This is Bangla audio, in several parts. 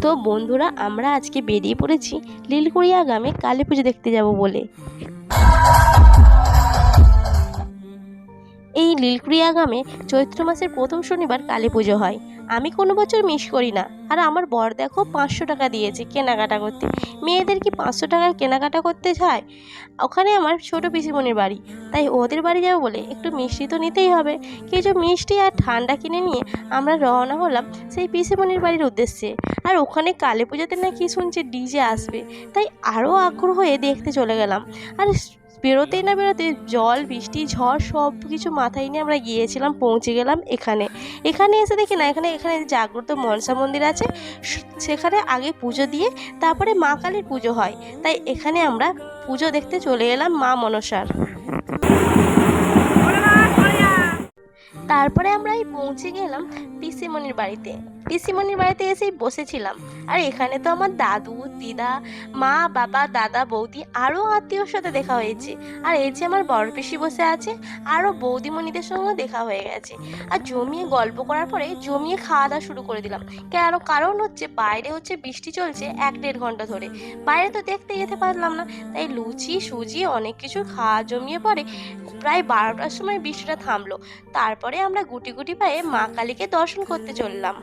তো বন্ধুরা, আমরা আজকে বেরিয়ে পড়েছি লীলকুড়িয়া গ্রামে কালী পুজো দেখতে যাব বলে। এই লীলকুড়িয়া গ্রামে চৈত্র মাসের প্রথম শনিবার কালী পুজো হয়। আমি কোনো বছর মিস করি না। আর আমার বর দেখো 500 টাকা দিয়েছে কেনাকাটা করতে। মেয়েদের কি 500 টাকার কেনাকাটা করতে যায়? ওখানে আমার ছোটো পিসিমণির বাড়ি, তাই ওদের বাড়ি যাবো বলে একটু মিষ্টি তো নিতেই হবে। কিছু মিষ্টি আর ঠান্ডা কিনে নিয়ে আমরা রওনা হলাম সেই পিসিমণির বাড়ির উদ্দেশ্যে। আর ওখানে কালী পুজোতে না কি শুনছি ডিজে আসবে, তাই আরও আগ্রহ হয়ে দেখতে চলে গেলাম। আর বেরোতেই না বেরোতে জল বৃষ্টি ঝড় সব কিছু মাথায় নিয়ে আমরা গিয়েছিলাম, পৌঁছে গেলাম এখানে এসে দেখি না এখানে জাগ্রত মনসা মন্দির আছে। সেখানে আগে পুজো দিয়ে তারপরে মা কালীর পুজো হয়, তাই এখানে আমরা পুজো দেখতে চলে এলাম মা মনসার। তারপরে আমরা পৌঁছে গেলাম পিসিমণির বাড়িতে এসেই বসেছিলাম। আর এখানে তো আমার দাদু দিদা মা বাবা দাদা বৌদি আরও আত্মীয়র সাথে দেখা হয়েছে। আর এই যে আমার বড় পিসি বসে আছে, আরও বৌদিমণিদের সঙ্গে দেখা হয়ে গেছে। আর জমিয়ে গল্প করার পরে জমিয়ে খাওয়া দাওয়া শুরু করে দিলাম। কারণ হচ্ছে বাইরে বৃষ্টি চলছে 1-1.5 ঘন্টা ধরে, বাইরে তো দেখতে যেতে পারলাম না। তাই লুচি সুজি অনেক কিছু খাওয়া জমিয়ে পরে প্রায় 12টার সময় বৃষ্টিটা থামলো। তারপরে আমরা গুটি গুটি পায়ে মা কালীকে দর্শন করতে চললাম।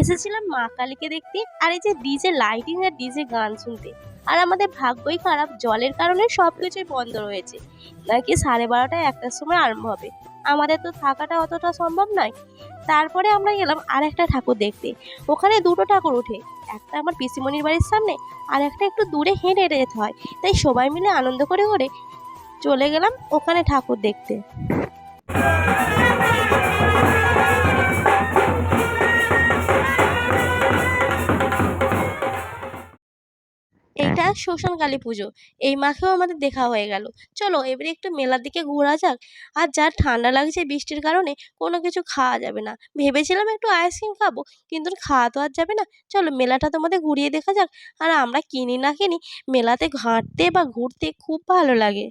এসেছিলাম মা কালীকে দেখতে, আর এই যে ডিজে লাইটিং আর ডিজে গান শুনতে। আর আমাদের ভাগ্যই খারাপ, জলের কারণে সবকিছুই বন্ধ রয়েছে। নাকি 12:30 1টার সময় আরম্ভ হবে, আমাদের তো থাকাটা অতটা সম্ভব নয়। তারপরে আমরা গেলাম আর একটা ঠাকুর দেখতে। ওখানে 2টো ঠাকুর ওঠে, একটা আমার পিসিমণির বাড়ির সামনে আর একটা একটু দূরে হেঁটে যেতে হয়। তাই সবাই মিলে আনন্দ করে চলে গেলাম ওখানে ঠাকুর দেখতে। এইটা শ্মশান কালী পুজো, এই মাসেও আমাদের দেখা হয়ে গেল। চলো এবারে একটু মেলার দিকে ঘোরা যাক। আর যা ঠান্ডা লাগছে বৃষ্টির কারণে কোনো কিছু খাওয়া যাবে না। ভেবেছিলাম একটু আইসক্রিম খাবো, কিন্তু খাওয়া তো আর যাবে না। চলো মেলাটা তোমাদের ঘুরিয়ে দেখা যাক। আর আমরা কিনি না কিনি, মেলাতে ঘাঁটতে বা ঘুরতে খুব ভালো লাগে।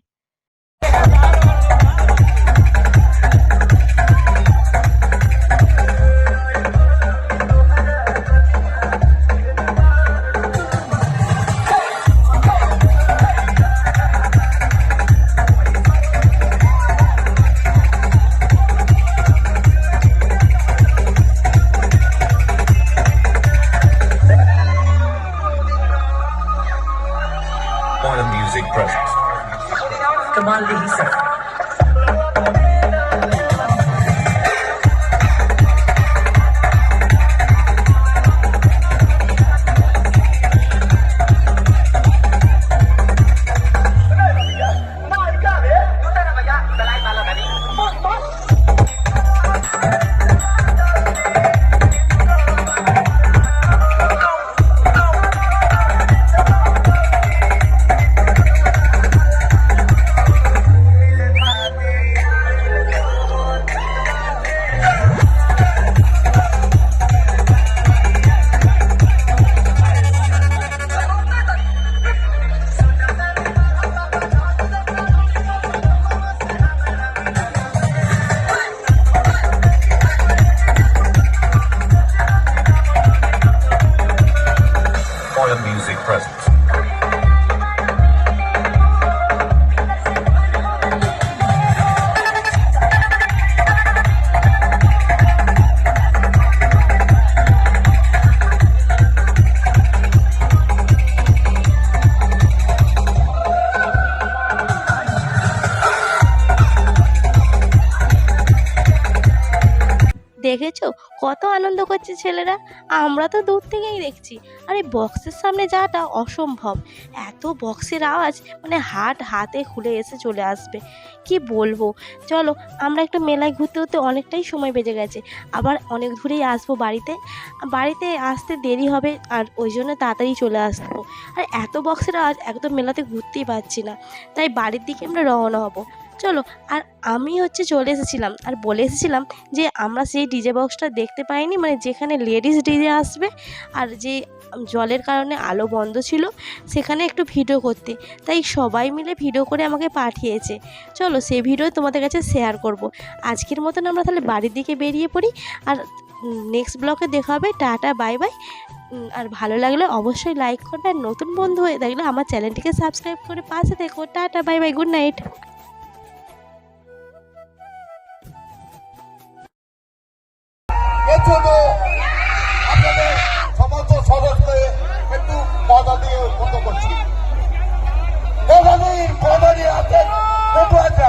Modern music presents. Kamal Lihi Sir. দেখেছো কত আনন্দ করছে ছেলেরা, আমরা তো দূর থেকেই দেখছি। আর এই বক্সের সামনে যাওয়াটা অসম্ভব, এত বক্সের আওয়াজ, মানে হাতে খুলে এসে চলে আসবে, কি বলবো। চলো আমরা একটু মেলায় ঘুরতে ঘুরতে অনেকটাই সময় বেজে গেছে, আবার অনেক দূরেই আসবো বাড়িতে আসতে দেরি হবে, আর ওই জন্য তাড়াতাড়ি চলে আসবো। আর এত বক্সের আওয়াজ একদম মেলাতে ঘুরতেই পারছি না, তাই বাড়ির দিকে আমরা রওনা হব। চলো। আর আমি চলে এসেছিলাম, আর বলে এসেছিলাম যে আমরা সেই ডিজে বক্সটা দেখতে পাইনি, মানে যেখানে লেডিস ডিজে আসবে, আর যে জলের কারণে আলো বন্ধ ছিল সেখানে একটু ভিডিও করতে, তাই সবাই মিলে ভিডিও করে আমাকে পাঠিয়েছে। চলো সেই ভিডিও তোমাদের কাছে শেয়ার করব। আজকের মতন আমরা তাহলে বাড়ির দিকে বেরিয়ে পড়ি, আর নেক্সট ব্লগে দেখা হবে। Tata, bye bye. আর ভালো লাগলে অবশ্যই লাইক করবে, আর নতুন বন্ধু হয়ে থাকলে আমার চ্যানেলটিকে সাবস্ক্রাইব করে পাশে থেকো। Tata, bye bye, good night. এর জন্য আপনাদের সমস্ত সদস্যকে একটু পদা দিয়ে উদ্বুদ্ধ করছি। পদা নিয়ে আছেন পটুয়াটা,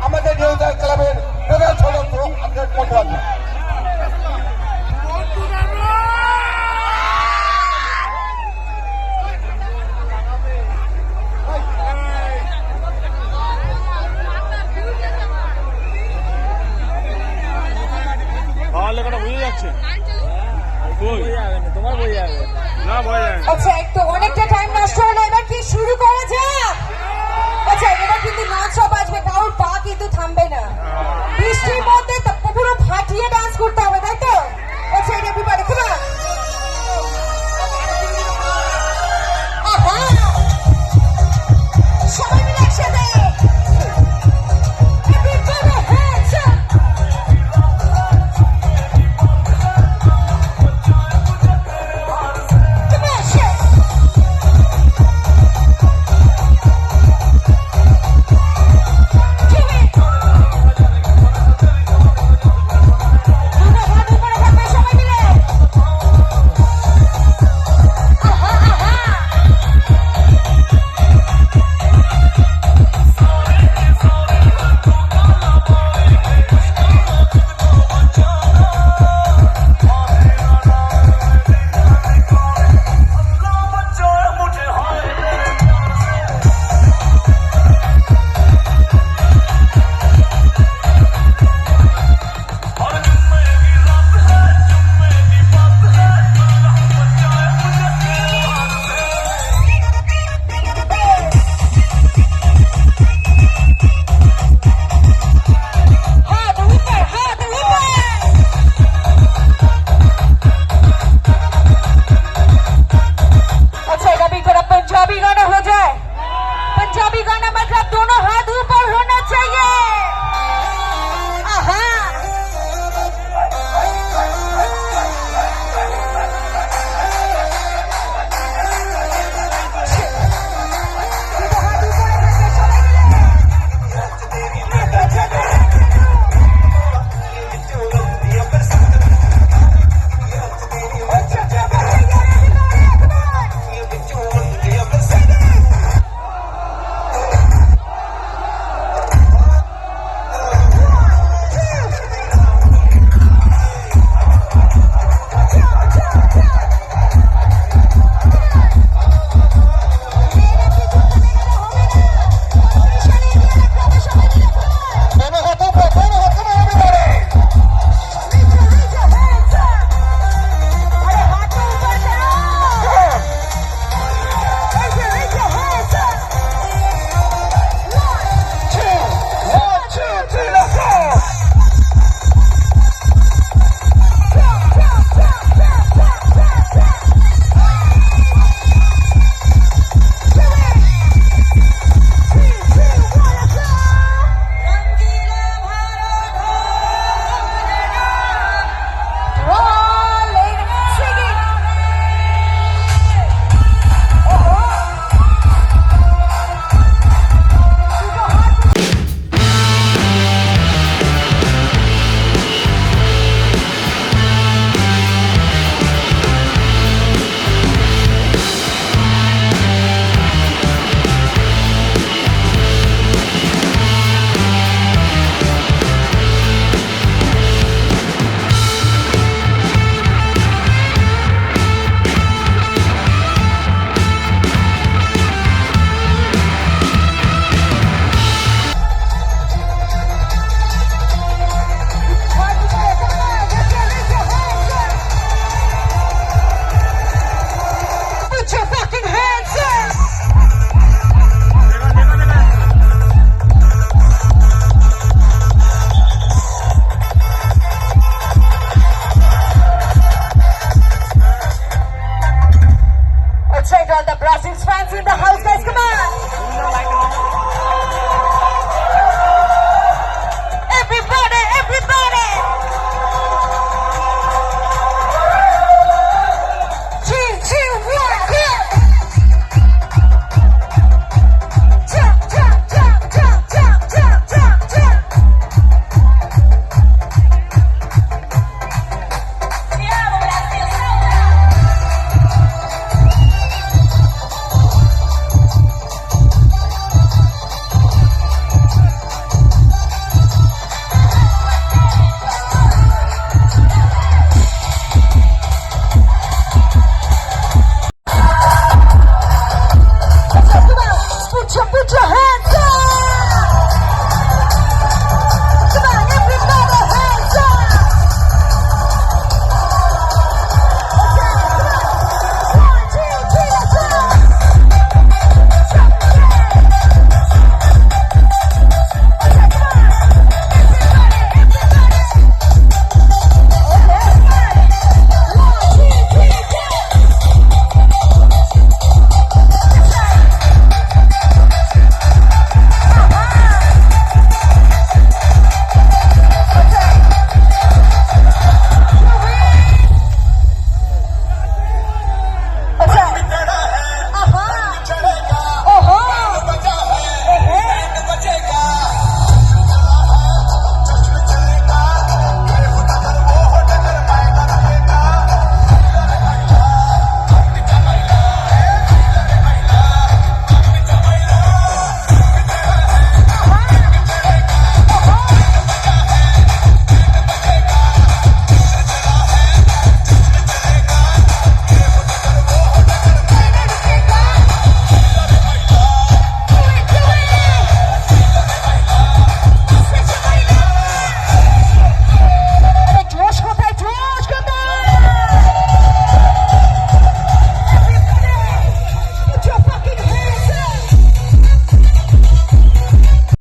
আমাদের নিউজার ক্লাবের প্রধান সদস্য আপনার পটুয়াটা। আচ্ছা, একটু অনেকটা টাইম নষ্ট হলো, এবার কি শুরু করা যাক? আচ্ছা, এবার কিন্তু নাচ সব আসবে, কারোর পা কিন্তু থামবে না। বৃষ্টির মধ্যে পুরো ফাটিয়ে